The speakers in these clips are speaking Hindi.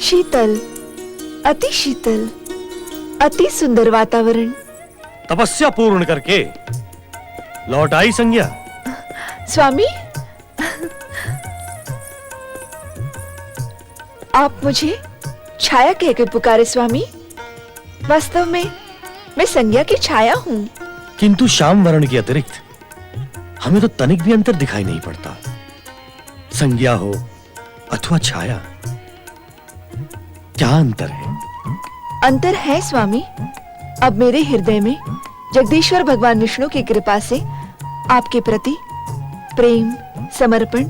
शीतल, अति शीतल, अति सुंदर वातावरण। तपस्या पूर्ण करके लौट आई संज्ञा। स्वामी, आप मुझे छाया कह के पुकारे स्वामी। वास्तव में मैं संज्ञा की छाया हूँ। किंतु श्याम वर्ण के अतिरिक्त हमें तो तनिक भी अंतर दिखाई नहीं पड़ता। संज्ञा हो अथवा छाया, क्या अंतर है? अंतर है स्वामी। अब मेरे हृदय में जगदीश्वर भगवान विष्णु की कृपा से आपके प्रति प्रेम, समर्पण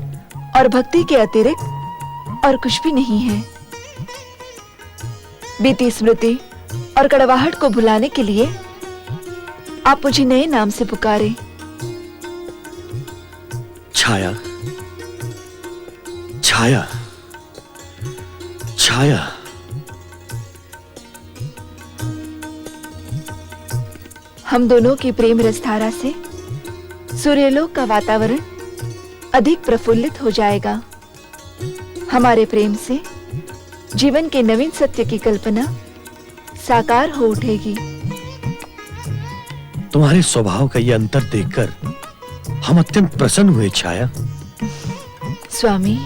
और भक्ति के अतिरिक्त और कुछ भी नहीं है। बीती स्मृति और कड़वाहट को भुलाने के लिए आप मुझे नए नाम से पुकारे। छाया, छाया, छाया। हम दोनों की प्रेम रसधारा से सूर्यलोक का वातावरण अधिक प्रफुल्लित हो जाएगा। हमारे प्रेम से जीवन के नवीन सत्य की कल्पना साकार हो उठेगी। तुम्हारे स्वभाव का यह अंतर देखकर हम अत्यंत प्रसन्न हुए छाया। स्वामी,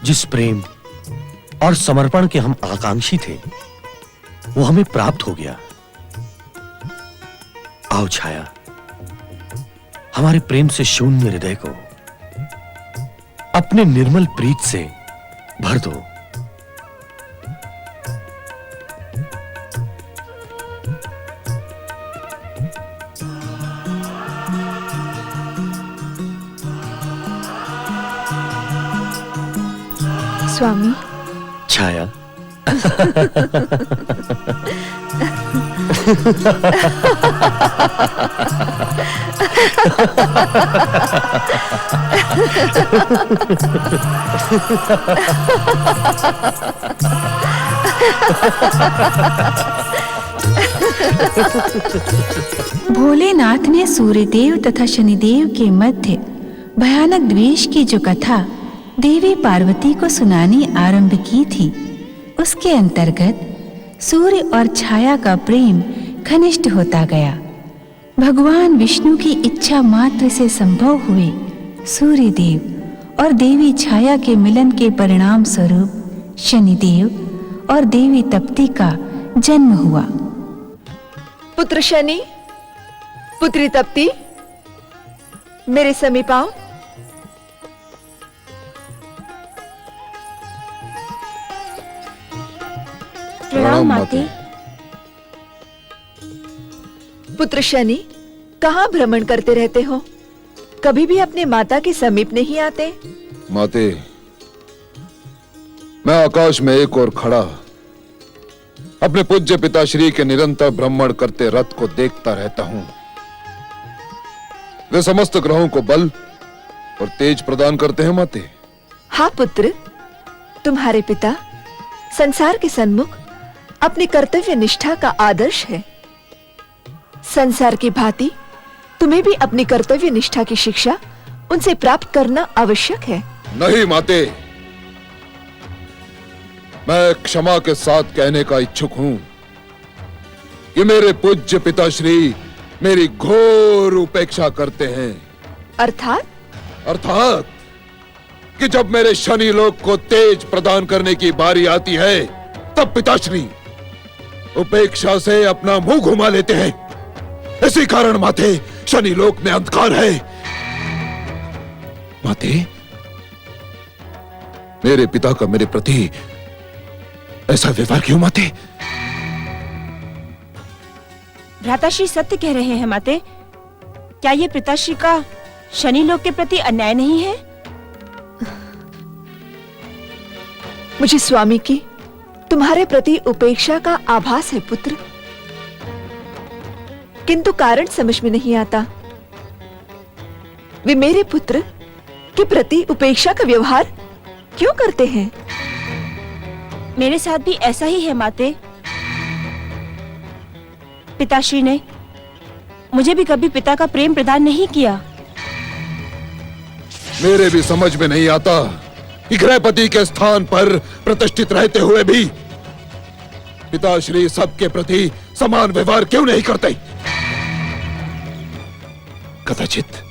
जिस प्रेम और समर्पण के हम आकांक्षी थे वो हमें प्राप्त हो गया। आओ छाया, हमारे प्रेम से शून्य हृदय को अपने निर्मल प्रीत से भर दो। स्वामी, छाया। भोलेनाथ ने सूर्यदेव तथा शनिदेव के मध्य भयानक द्वेष की जो कथा देवी पार्वती को सुनानी आरंभ की थी, उसके अंतर्गत सूर्य और छाया का प्रेम घनिष्ठ होता गया। भगवान विष्णु की इच्छा मात्र से संभव हुए सूर्यदेव और देवी छाया के मिलन के परिणाम स्वरूप शनिदेव और देवी तप्ती का जन्म हुआ। पुत्र शनि, पुत्री तप्ती, मेरे समीप आओ। प्रणाम माते। पुत्र शनि, कहाँ भ्रमण करते रहते हो? कभी भी अपने माता के समीप नहीं आते। माते, मैं आकाश में एक और खड़ा अपने पूज्य पिताश्री के निरंतर भ्रमण करते रथ को देखता रहता हूं। वे समस्त ग्रहों को बल और तेज प्रदान करते हैं माते। हाँ पुत्र, तुम्हारे पिता संसार के सन्मुख अपनी कर्तव्य निष्ठा का आदर्श है। संसार की भांति तुम्हें भी अपनी कर्तव्य निष्ठा की शिक्षा उनसे प्राप्त करना आवश्यक है। नहीं माते, मैं क्षमा के साथ कहने का इच्छुक हूं कि मेरे पूज्य पिताश्री मेरी घोर उपेक्षा करते हैं। अर्थात कि जब मेरे शनि लोक को तेज प्रदान करने की बारी आती है, तब पिताश्री उपेक्षा से अपना मुंह घुमा लेते हैं। इसी कारण माते, शनि लोक में अंधकार है। माते, मेरे पिता का मेरे प्रति ऐसा व्यवहार क्यों माते? भ्राताश्री सत्य कह रहे हैं माते। क्या ये पिताश्री का शनि लोक के प्रति अन्याय नहीं है? मुझे स्वामी की तुम्हारे प्रति उपेक्षा का आभास है पुत्र, किंतु कारण समझ में नहीं आता। वे मेरे पुत्र के प्रति उपेक्षा का व्यवहार क्यों करते हैं? मेरे साथ भी ऐसा ही है माते। पिताश्री ने मुझे भी कभी पिता का प्रेम प्रदान नहीं किया। मेरे भी समझ में नहीं आता कि गृहपति के स्थान पर प्रतिष्ठित रहते हुए भी पिताश्री सबके प्रति समान व्यवहार क्यों नहीं करते? कदाचित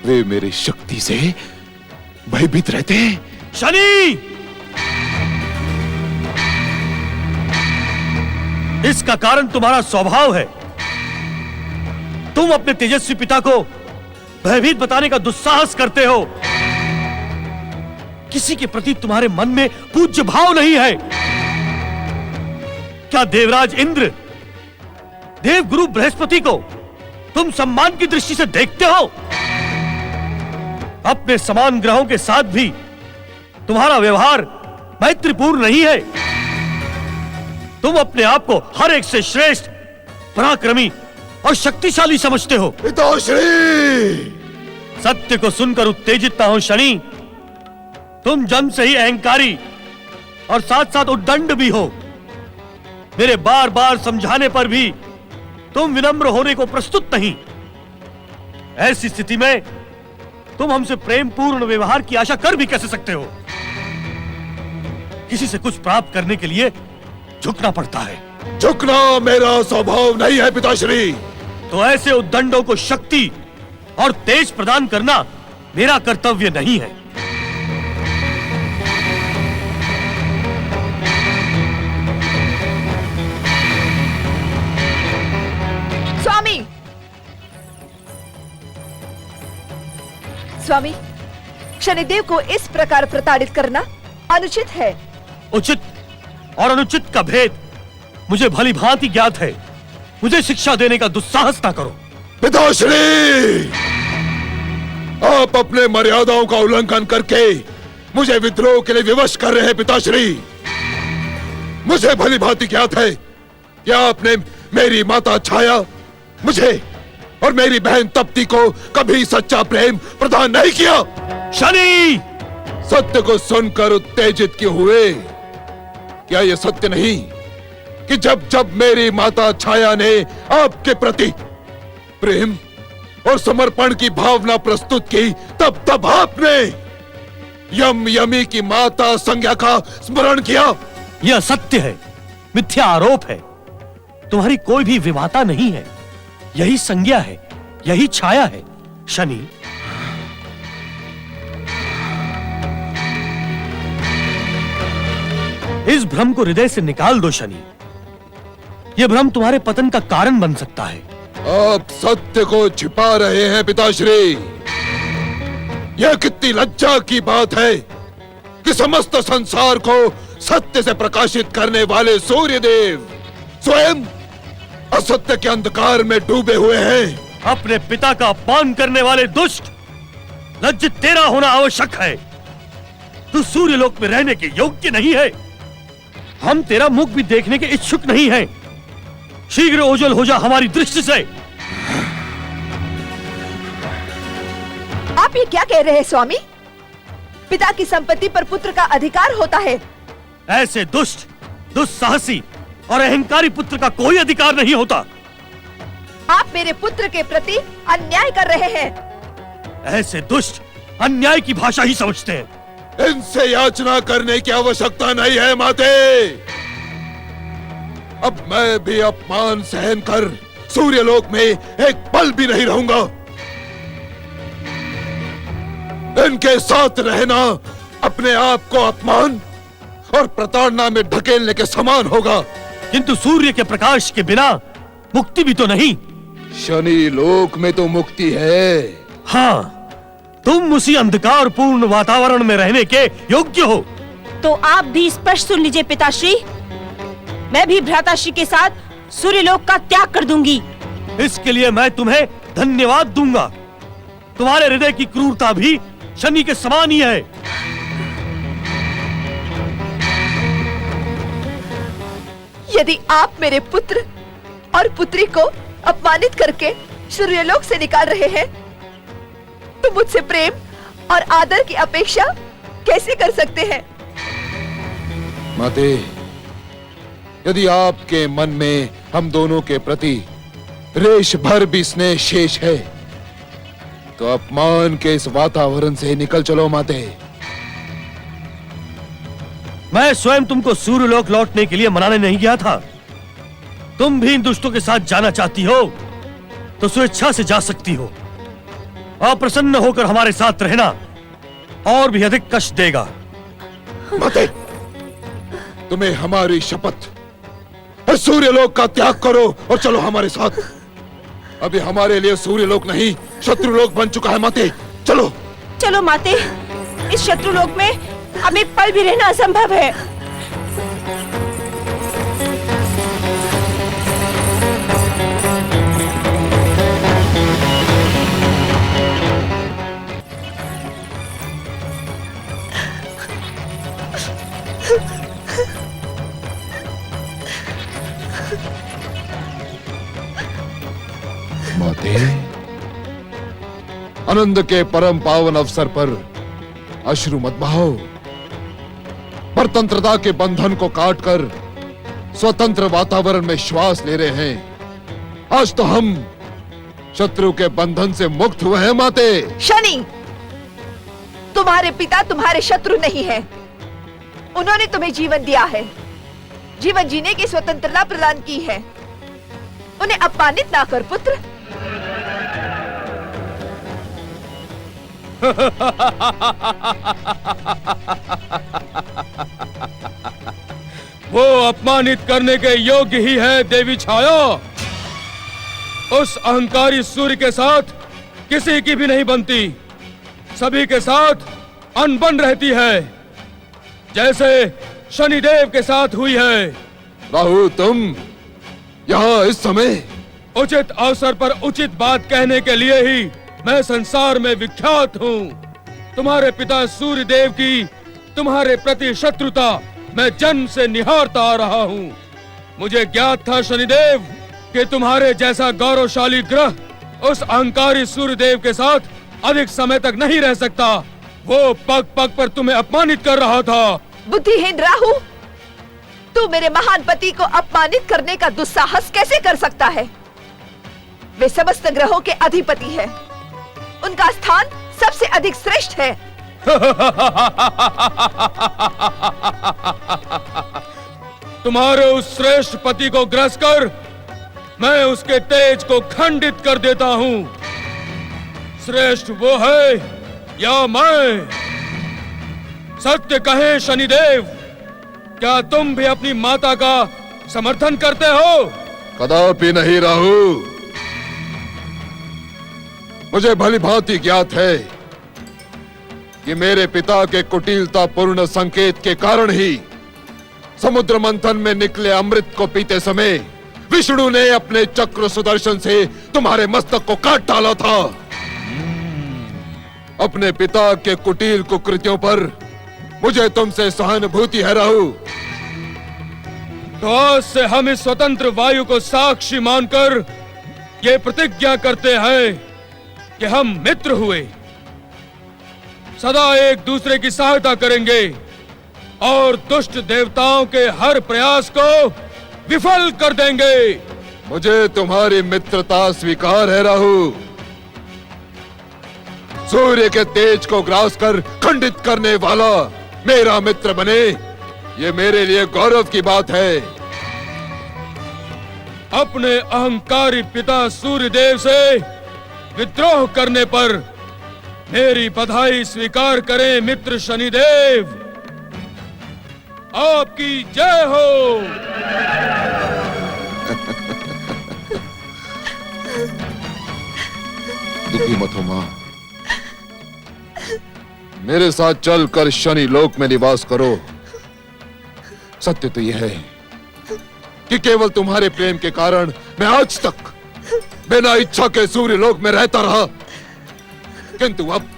वे मेरी शक्ति से भयभीत रहते हैं। शनि, इसका कारण तुम्हारा स्वभाव है। तुम अपने तेजस्वी पिता को भयभीत बताने का दुस्साहस करते हो। किसी के प्रति तुम्हारे मन में पूज्य भाव नहीं है। क्या देवराज इंद्र, देवगुरु बृहस्पति को तुम सम्मान की दृष्टि से देखते हो? अपने समान ग्रहों के साथ भी तुम्हारा व्यवहार मैत्रीपूर्ण नहीं है। तुम अपने आप को हर एक से श्रेष्ठ, पराक्रमी और शक्तिशाली समझते हो। पिताश्री! सत्य को सुनकर उत्तेजित ना हो शनि। तुम जन्म से ही अहंकारी और साथ साथ उद्दंड भी हो। मेरे बार बार समझाने पर भी तुम विनम्र होने को प्रस्तुत नहीं। ऐसी स्थिति में तुम हमसे प्रेम पूर्ण व्यवहार की आशा कर भी कैसे सकते हो? किसी से कुछ प्राप्त करने के लिए झुकना पड़ता है। झुकना मेरा स्वभाव नहीं है पिताश्री। तो ऐसे उद्दंडों को शक्ति और तेज प्रदान करना मेरा कर्तव्य नहीं है। स्वामी, स्वामी, शनिदेव को इस प्रकार प्रताड़ित करना अनुचित है। उचित और अनुचित का भेद मुझे भली भांति ज्ञात है। मुझे शिक्षा देने का दुस्साहस ना करो। पिताश्री! आप अपने मर्यादाओं का उल्लंघन करके मुझे विद्रोह के लिए विवश कर रहे हैं पिताश्री। मुझे भली भांति ज्ञात है कि आपने मेरी माता छाया, मुझे और मेरी बहन तप्ती को कभी सच्चा प्रेम प्रदान नहीं किया। शनि! सत्य को सुनकर उत्तेजित क्यों हुए? क्या यह सत्य नहीं कि जब जब मेरी माता छाया ने आपके प्रति प्रेम और समर्पण की भावना प्रस्तुत की, तब तब आपने यम यमी की माता संज्ञा का स्मरण किया? यह सत्य है, मिथ्या आरोप है। तुम्हारी कोई भी विमाता नहीं है। यही संज्ञा है, यही छाया है। शनि, इस भ्रम को हृदय से निकाल दो शनि। यह भ्रम तुम्हारे पतन का कारण बन सकता है। आप सत्य को छिपा रहे हैं पिताश्री। यह कितनी लज्जा की बात है कि समस्त संसार को सत्य से प्रकाशित करने वाले सूर्यदेव स्वयं असत्य के अंधकार में डूबे हुए हैं। अपने पिता का अपमान करने वाले दुष्ट, लज्जित तेरा होना आवश्यक है। तू सूर्यलोक में रहने के योग्य नहीं है। हम तेरा मुख भी देखने के इच्छुक नहीं हैं। शीघ्र ओझल हो जा हमारी दृष्टि से। आप ये क्या कह रहे हैं स्वामी? पिता की संपत्ति पर पुत्र का अधिकार होता है। ऐसे दुष्ट, दुस्साहसी और अहंकारी पुत्र का कोई अधिकार नहीं होता। आप मेरे पुत्र के प्रति अन्याय कर रहे हैं। ऐसे दुष्ट अन्याय की भाषा ही समझते हैं। इनसे याचना करने की आवश्यकता नहीं है माते। अब मैं भी अपमान सहन कर सूर्यलोक में एक पल भी नहीं रहूंगा। इनके साथ रहना अपने आप को अपमान और प्रताड़ना में ढकेलने के समान होगा। किंतु सूर्य के प्रकाश के बिना मुक्ति भी तो नहीं। शनि लोक में तो मुक्ति है। हाँ, तुम उसी अंधकार पूर्ण वातावरण में रहने के योग्य हो। तो आप भी स्पष्ट सुन लीजिए पिताश्री, मैं भी भ्राताश्री के साथ सूर्यलोक का त्याग कर दूंगी। इसके लिए मैं तुम्हें धन्यवाद दूंगा। तुम्हारे हृदय की क्रूरता भी शनि के समान ही है। यदि आप मेरे पुत्र और पुत्री को अपमानित करके सूर्यलोक से निकाल रहे हैं, तो मुझसे प्रेम और आदर की अपेक्षा कैसे कर सकते हैं? माते, यदि आपके मन में हम दोनों के प्रति रेश भर भी स्नेह शेष है, तो अपमान के इस वातावरण से निकल चलो माते। मैं स्वयं तुमको सूर्यलोक लौटने के लिए मनाने नहीं गया था। तुम भी इन दुष्टों के साथ जाना चाहती हो तो स्वेच्छा से जा सकती हो। अप्रसन्न होकर हमारे साथ रहना और भी अधिक कष्ट देगा। माते, तुम्हें हमारी शपथ, सूर्यलोक का त्याग करो और चलो हमारे साथ। अभी हमारे लिए सूर्यलोक नहीं शत्रुलोक बन चुका है माते। चलो चलो माते, इस शत्रुलोक में अब एक पल भी रहना असंभव है। माते, आनंद के परम पावन अवसर पर अश्रु मत बहाओ। परतंत्रता के बंधन को काटकर स्वतंत्र वातावरण में श्वास ले रहे हैं। आज तो हम शत्रु के बंधन से मुक्त हुए हैं माते। शनि, तुम्हारे पिता तुम्हारे शत्रु नहीं है। उन्होंने तुम्हें जीवन दिया है, जीवन जीने की स्वतंत्रता प्रदान की है। उन्हें अपमानित ना कर पुत्र। वो अपमानित करने के योग्य ही है देवी छाया। उस अहंकारी सूर्य के साथ किसी की भी नहीं बनती, सभी के साथ अनबन रहती है, जैसे शनिदेव के साथ हुई है। राहु, तुम यहाँ इस समय? उचित अवसर पर उचित बात कहने के लिए ही मैं संसार में विख्यात हूँ। तुम्हारे पिता सूर्य देव की तुम्हारे प्रति शत्रुता मैं जन्म से निहारता आ रहा हूँ। मुझे ज्ञात था शनिदेव कि तुम्हारे जैसा गौरवशाली ग्रह उस अहंकारी सूर्य देव के साथ अधिक समय तक नहीं रह सकता। वो पग पग पर तुम्हें अपमानित कर रहा था। बुद्धिहीन राहु, तू मेरे महान पति को अपमानित करने का दुस्साहस कैसे कर सकता है? वे समस्त ग्रहों के अधिपति हैं। उनका स्थान सबसे अधिक श्रेष्ठ है। तुम्हारे उस श्रेष्ठ पति को ग्रस कर मैं उसके तेज को खंडित कर देता हूँ। श्रेष्ठ वो है या मैं? सत्य कहे शनिदेव, क्या तुम भी अपनी माता का समर्थन करते हो? कदापि नहीं राहु। मुझे भली भांति ज्ञात है कि मेरे पिता के कुटिलता पूर्ण संकेत के कारण ही समुद्र मंथन में निकले अमृत को पीते समय विष्णु ने अपने चक्र सुदर्शन से तुम्हारे मस्तक को काट डाला था। अपने पिता के कुटिल कुकृत्यों पर मुझे तुमसे सहानुभूति है राहु। तो आज से हम इस स्वतंत्र वायु को साक्षी मानकर ये प्रतिज्ञा करते हैं कि हम मित्र हुए, सदा एक दूसरे की सहायता करेंगे और दुष्ट देवताओं के हर प्रयास को विफल कर देंगे। मुझे तुम्हारी मित्रता स्वीकार है राहु। सूर्य के तेज को ग्रास कर खंडित करने वाला मेरा मित्र बने, ये मेरे लिए गौरव की बात है। अपने अहंकारी पिता सूर्यदेव से विद्रोह करने पर मेरी बधाई स्वीकार करें मित्र शनिदेव। आपकी जय हो। दुखी मत हो मां। मेरे साथ चलकर शनि लोक में निवास करो। सत्य तो यह है कि केवल तुम्हारे प्रेम के कारण मैं आज तक बिना इच्छा के सूर्य लोक में रहता रहा, किंतु अब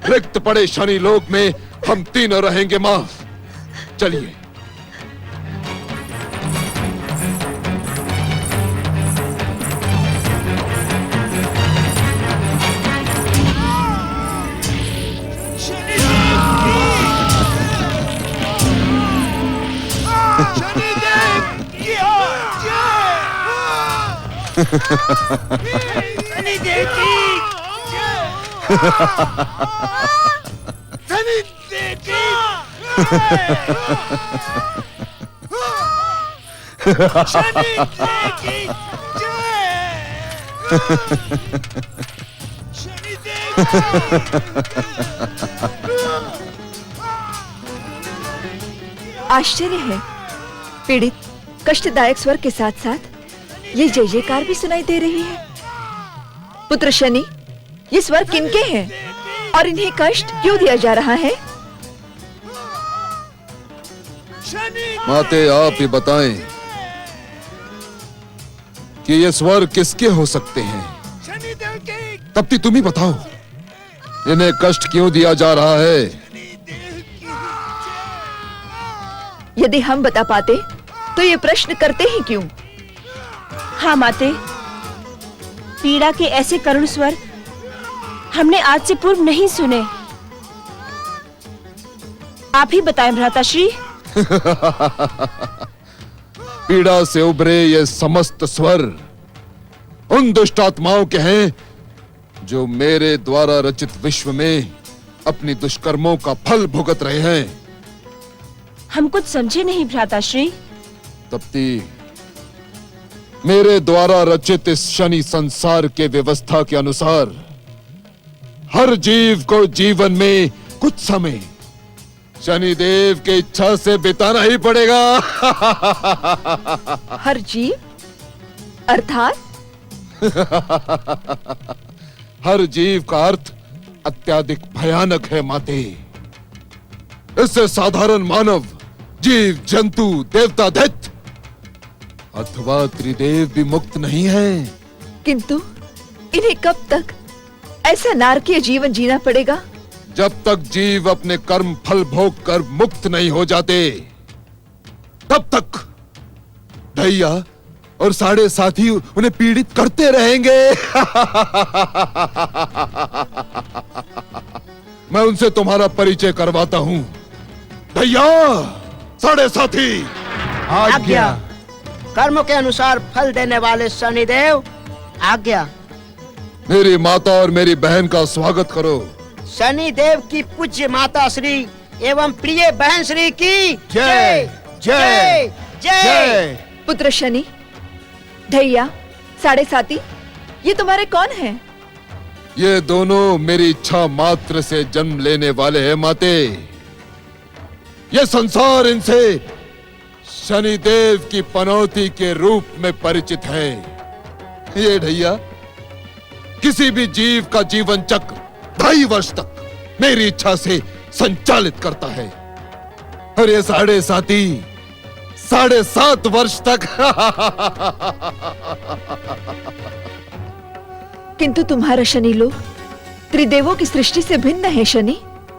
रिक्त पड़े शनि लोक में हम तीनों रहेंगे मां। चलिए। आश्चर्य है, पीड़ित कष्टदायक स्वर के साथ साथ ये जय जयकार भी सुनाई दे रही है। पुत्र शनि, ये स्वर किनके हैं और इन्हें कष्ट क्यों दिया जा रहा है? माते आप ही बताएं कि ये स्वर किसके हो सकते हैं। तप्ती तुम ही बताओ, इन्हें कष्ट क्यों दिया जा रहा है? यदि हम बता पाते तो ये प्रश्न करते ही क्यों? हाँ माते, पीड़ा के ऐसे करुण स्वर हमने आज से पूर्व नहीं सुने। आप ही बताएं भ्राताश्री। पीड़ा से उभरे ये समस्त स्वर उन दुष्ट आत्माओं के हैं जो मेरे द्वारा रचित विश्व में अपनी दुष्कर्मों का फल भुगत रहे हैं। हम कुछ समझे नहीं भ्राताश्री। तप्ती, मेरे द्वारा रचित इस शनि संसार के व्यवस्था के अनुसार हर जीव को जीवन में कुछ समय शनिदेव की इच्छा से बिताना ही पड़ेगा। हर जीव अर्थात? हर जीव का अर्थ अत्यधिक भयानक है माते। इससे साधारण मानव, जीव, जंतु, देवता, दैत्य अथवा त्रिदेव भी मुक्त नहीं है। किंतु इन्हें कब तक ऐसा नारकीय जीवन जीना पड़ेगा? जब तक जीव अपने कर्म फल भोग कर मुक्त नहीं हो जाते, तब तक दैया और साढ़े साथी उन्हें पीड़ित करते रहेंगे। मैं उनसे तुम्हारा परिचय करवाता हूं। दैया, साढ़े साथी, आज्ञा। कर्म के अनुसार फल देने वाले शनिदेव, आज्ञा। मेरी माता और मेरी बहन का स्वागत करो। शनिदेव की पूज्य माता श्री एवं प्रिय बहन श्री की जय जय जय। पुत्र शनि, दैया, साढ़े साथी, ये तुम्हारे कौन हैं? ये दोनों मेरी इच्छा मात्र से जन्म लेने वाले हैं माते। ये संसार इनसे शनिदेव की पनौती के रूप में परिचित है। ये ढैया किसी भी जीव का जीवन चक्र 2.5 वर्ष तक मेरी इच्छा से संचालित करता है, और ये साढ़े साथी 7.5 वर्ष तक। किंतु तुम्हारा शनि लोक त्रिदेवों की सृष्टि से भिन्न है शनि।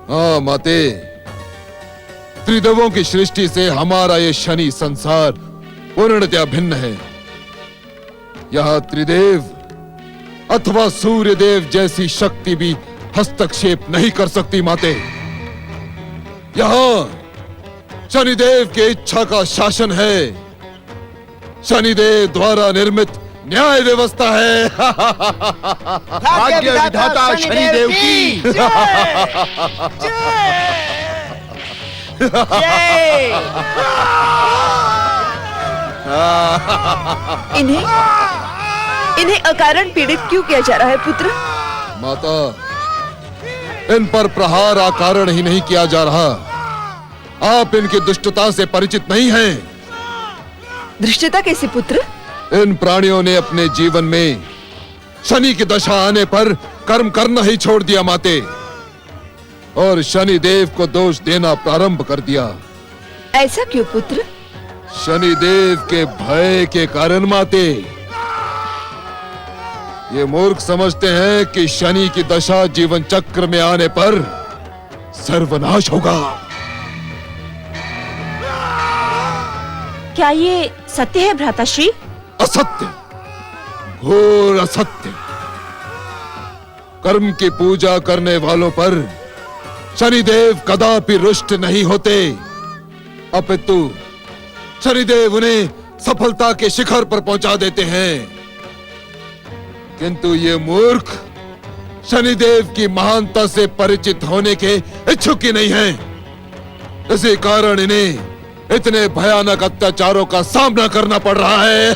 हाँ माते, त्रिदेवों की सृष्टि से हमारा ये शनि संसार पूर्णतया भिन्न है। यहाँ त्रिदेव अथवा सूर्यदेव जैसी शक्ति भी हस्तक्षेप नहीं कर सकती माते। यहाँ शनिदेव की इच्छा का शासन है। शनिदेव द्वारा निर्मित न्याय व्यवस्था है। भाग्य विधाता शनिदेव की जय। इन्हें अकारण पीड़ित क्यों किया जा रहा है पुत्र? माता, इन पर प्रहार अकारण ही नहीं किया जा रहा। आप इनकी दुष्टता से परिचित नहीं हैं। धृष्टता कैसे पुत्र? इन प्राणियों ने अपने जीवन में शनि की दशा आने पर कर्म करना ही छोड़ दिया माते, और शनि देव को दोष देना प्रारंभ कर दिया। ऐसा क्यों पुत्र? शनि देव के भय के कारण माते। ये मूर्ख समझते हैं कि शनि की दशा जीवन चक्र में आने पर सर्वनाश होगा। क्या ये सत्य है भ्राताश्री? असत्य, घोर असत्य। कर्म की पूजा करने वालों पर शनिदेव कदापि रुष्ट नहीं होते, अपितु शनिदेव उन्हें सफलता के शिखर पर पहुंचा देते हैं। किंतु ये मूर्ख शनिदेव की महानता से परिचित होने के इच्छुक ही नहीं हैं। इसी कारण इन्हें इतने भयानक अत्याचारों का सामना करना पड़ रहा है।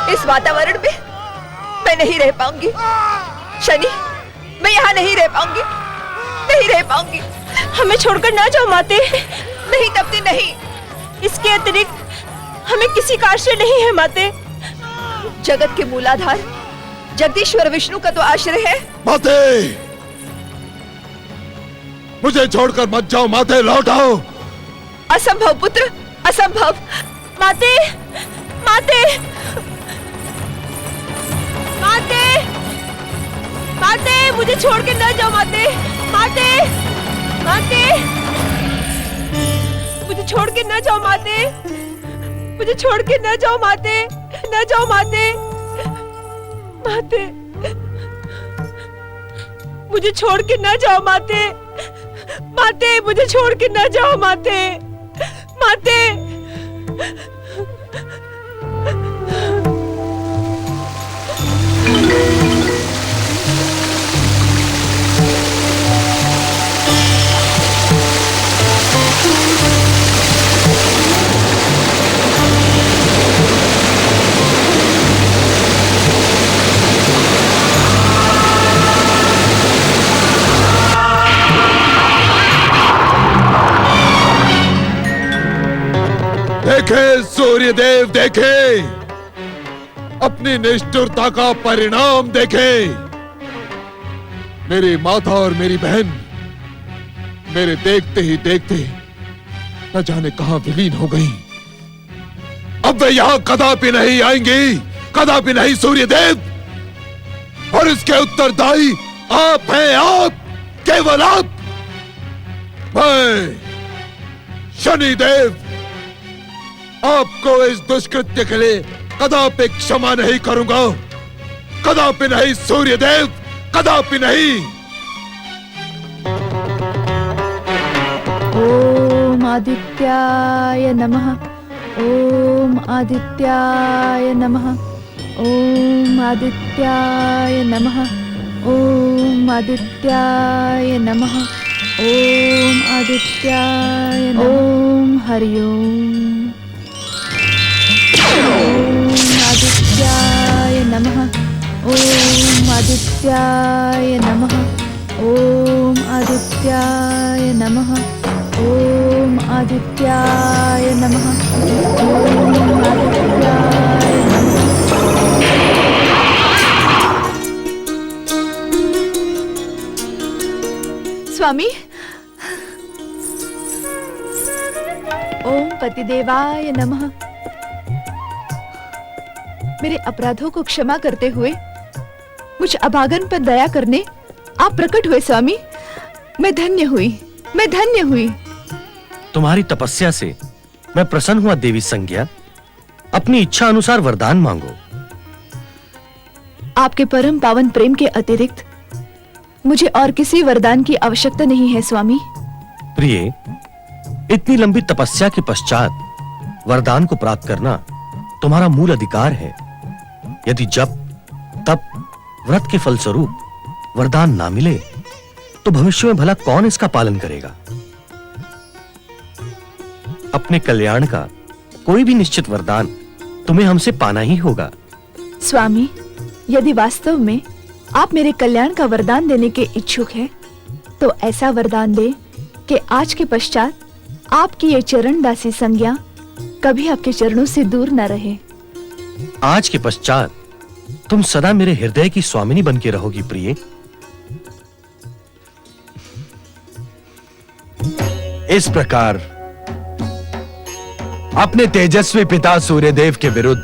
इस वातावरण में मैं नहीं रह पाऊंगी। शनि, मैं यहाँ नहीं रह पाऊंगी, नहीं रह पाऊंगी। हमें छोड़कर ना जाओ माते। नहीं तप्ती, नहीं। इसके अतिरिक्त हमें किसी का आश्रय नहीं है माते। जगत के मूलाधार जगदीश्वर विष्णु का तो आश्रय है। माते, मुझे छोड़कर मत जाओ माते, लौट आओ। असंभव पुत्र, असंभव। माते, माते, माते, माते, मुझे छोड़ के न जाओ माते, माते, माते, मुझे छोड़ के न जाओ माते, मुझे छोड़ के न जाओ माते, न जाओ माते, माते, मुझे छोड़ के न जाओ माते, माते, मुझे छोड़ के न जाओ माते, माते। देखे सूर्यदेव, देखे अपनी निष्ठुरता का परिणाम, देखे। मेरी माता और मेरी बहन मेरे देखते ही देखते न जाने कहां विलीन हो गई। अब वे यहां कदापि नहीं आएंगी, कदापि नहीं सूर्यदेव। और इसके उत्तरदायी आप हैं, आप, केवल आप। मैं शनिदेव आपको इस दुष्कृत्य के लिए कदापि क्षमा नहीं करूंगा, कदापि नहीं सूर्यदेव, कदापि नहीं। ओम आदित्याय नमः, ओम आदित्याय नमः, ओम आदित्याय नमः, ओम आदित्याय नमः, ओम आदित्याय नमः, ओम हरि ओम। ओम आदित्याय नमः, ओम आदित्याय नमः, ओम आदित्याय नमः, ओम आदित्याय नमः, ओम आदित्याय नमः। स्वामी, ओम पतिदेवाय नमः। मेरे अपराधों को क्षमा करते हुए मुझ अभागन पर दया करने आप प्रकट हुए स्वामी। मैं धन्य हुई, मैं धन्य हुई। तुम्हारी तपस्या से मैं प्रसन्न हुआ देवी संज्ञा। अपनी इच्छा अनुसार वरदान मांगो। आपके परम पावन प्रेम के अतिरिक्त मुझे और किसी वरदान की आवश्यकता नहीं है स्वामी। प्रिय, इतनी लंबी तपस्या के पश्चात वरदान को प्राप्त करना तुम्हारा मूल अधिकार है। यदि जब तब व्रत के फलस्वरूप वरदान ना मिले तो भविष्य में भला कौन इसका पालन करेगा? अपने कल्याण का कोई भी निश्चित वरदान तुम्हें हमसे पाना ही होगा। स्वामी, यदि वास्तव में आप मेरे कल्याण का वरदान देने के इच्छुक हैं, तो ऐसा वरदान दे कि आज के पश्चात आपकी ये चरण दासी संज्ञा कभी आपके चरणों से दूर न रहे। आज के पश्चात तुम सदा मेरे हृदय की स्वामिनी बन के रहोगी प्रिय। इस प्रकार अपने तेजस्वी पिता सूर्यदेव के विरुद्ध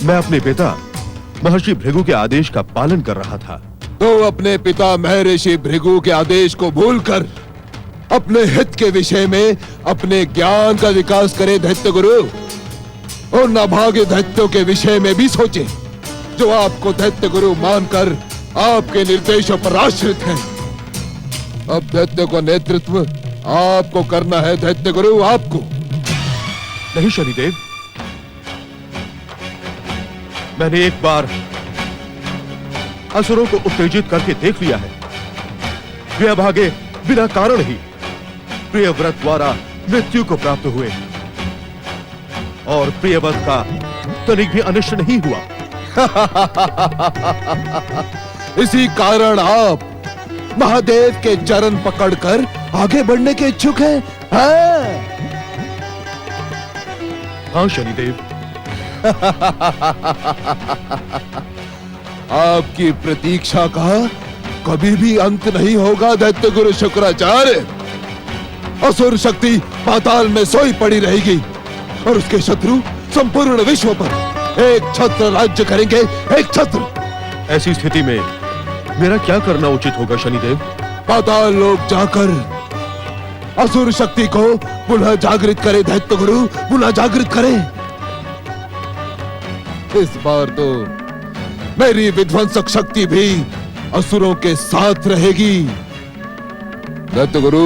मैं अपने पिता महर्षि भृगु के आदेश का पालन कर रहा था। तो अपने पिता महर्षि भृगु के आदेश को भूलकर अपने हित के विषय में अपने ज्ञान का विकास करे दैत्य गुरु, और नाभागे दैत्यों के विषय में भी सोचे जो आपको दैत्य गुरु मानकर आपके निर्देशों पर आश्रित हैं। अब दैत्य को नेतृत्व आपको करना है दैत्य गुरु, आपको। नहीं शनिदेव, मैंने एक बार असुरों को उत्तेजित करके देख लिया है। वे अभागे बिना कारण ही प्रियव्रत द्वारा मृत्यु को प्राप्त हुए और प्रियव्रत का तनिक भी अनिष्ट नहीं हुआ। इसी कारण आप महादेव के चरण पकड़कर आगे बढ़ने के इच्छुक हैं? हाँ शनिदेव। आपकी प्रतीक्षा का कभी भी अंत नहीं होगा दैत्य गुरु शुक्राचार्य। असुर शक्ति पाताल में सोई पड़ी रहेगी और उसके शत्रु संपूर्ण विश्व पर एक छत्र राज्य करेंगे, एक छत्र। ऐसी स्थिति में मेरा क्या करना उचित होगा शनिदेव? पाताल लोक जाकर असुर शक्ति को पुनः जागृत करे दैत्य गुरु, पुनः जागृत करें। इस बार तो मेरी विध्वंसक शक्ति भी असुरों के साथ रहेगी। दैत्य गुरु,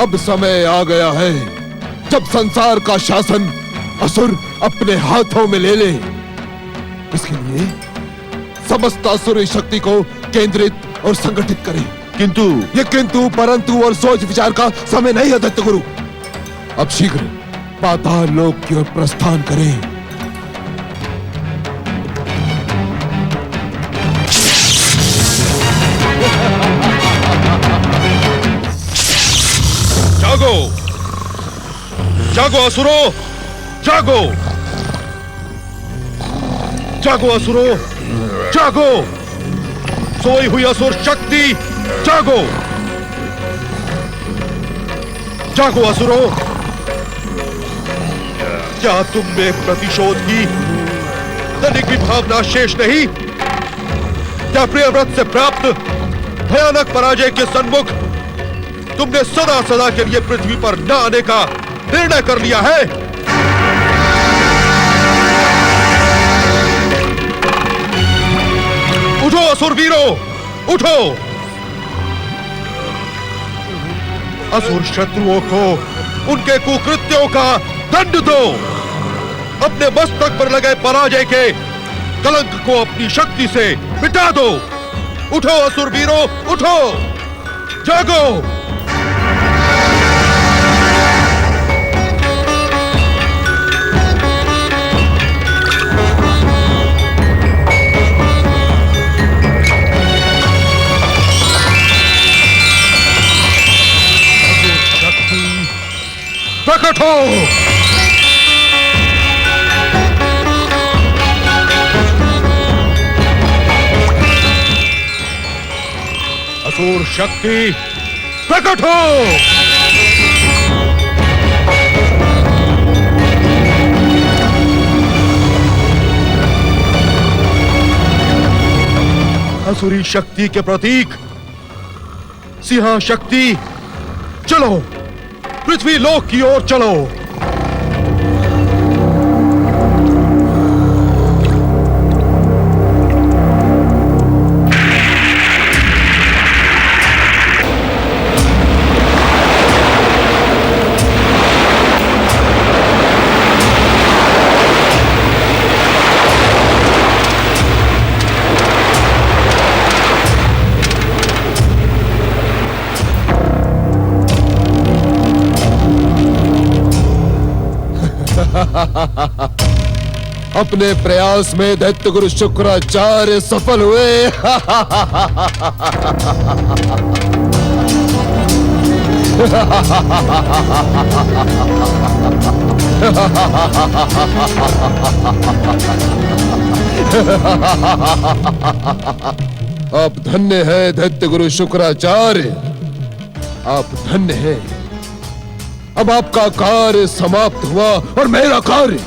अब समय आ गया है जब संसार का शासन असुर अपने हाथों में ले ले। इसके लिए समस्त असुरी शक्ति को केंद्रित और संगठित करें। किंतु ये किंतु परंतु और सोच विचार का समय नहीं है दैत्य गुरु। अब शीघ्र पाताल लोक की ओर प्रस्थान करें। जागो, जागो असुरो, जागो, जागो असुरो, जागो, सोई हुई असुर शक्ति, जागो, जागो असुरो। क्या तुम में प्रतिशोध की तनिक भी भावना शेष नहीं? क्या प्रियव्रत से प्राप्त भयानक पराजय के सन्मुख तुमने सदा सदा के लिए पृथ्वी पर न आने का निर्णय कर लिया है? उठो असुरवीरो, उठो। असुर शत्रुओं को उनके कुकृत्यों का दंड दो। अपने मस्तक पर लगे पराजय के कलंक को अपनी शक्ति से मिटा दो। उठो असुरवीरो, उठो, जागो। प्रकट हो। असुर शक्ति प्रकट हो। असुरी शक्ति के प्रतीक सिंह शक्ति, चलो पृथ्वी लोक की ओर चलो। अपने प्रयास में दैत्य गुरु शुक्राचार्य सफल हुए। आप धन्य है दैत्य गुरु शुक्राचार्य, आप धन्य है। अब आपका कार्य समाप्त हुआ और मेरा कार्य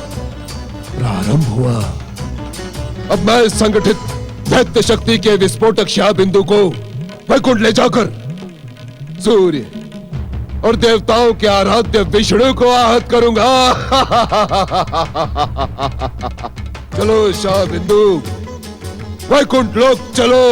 प्रारंभ हुआ। अब मैं संगठित दैत्य शक्ति के विस्फोटक शाह बिंदु को वैकुंठ ले जाकर सूर्य और देवताओं के आराध्य विष्णु को आहत करूंगा। चलो शाह बिंदु, वैकुंठ लोक चलो।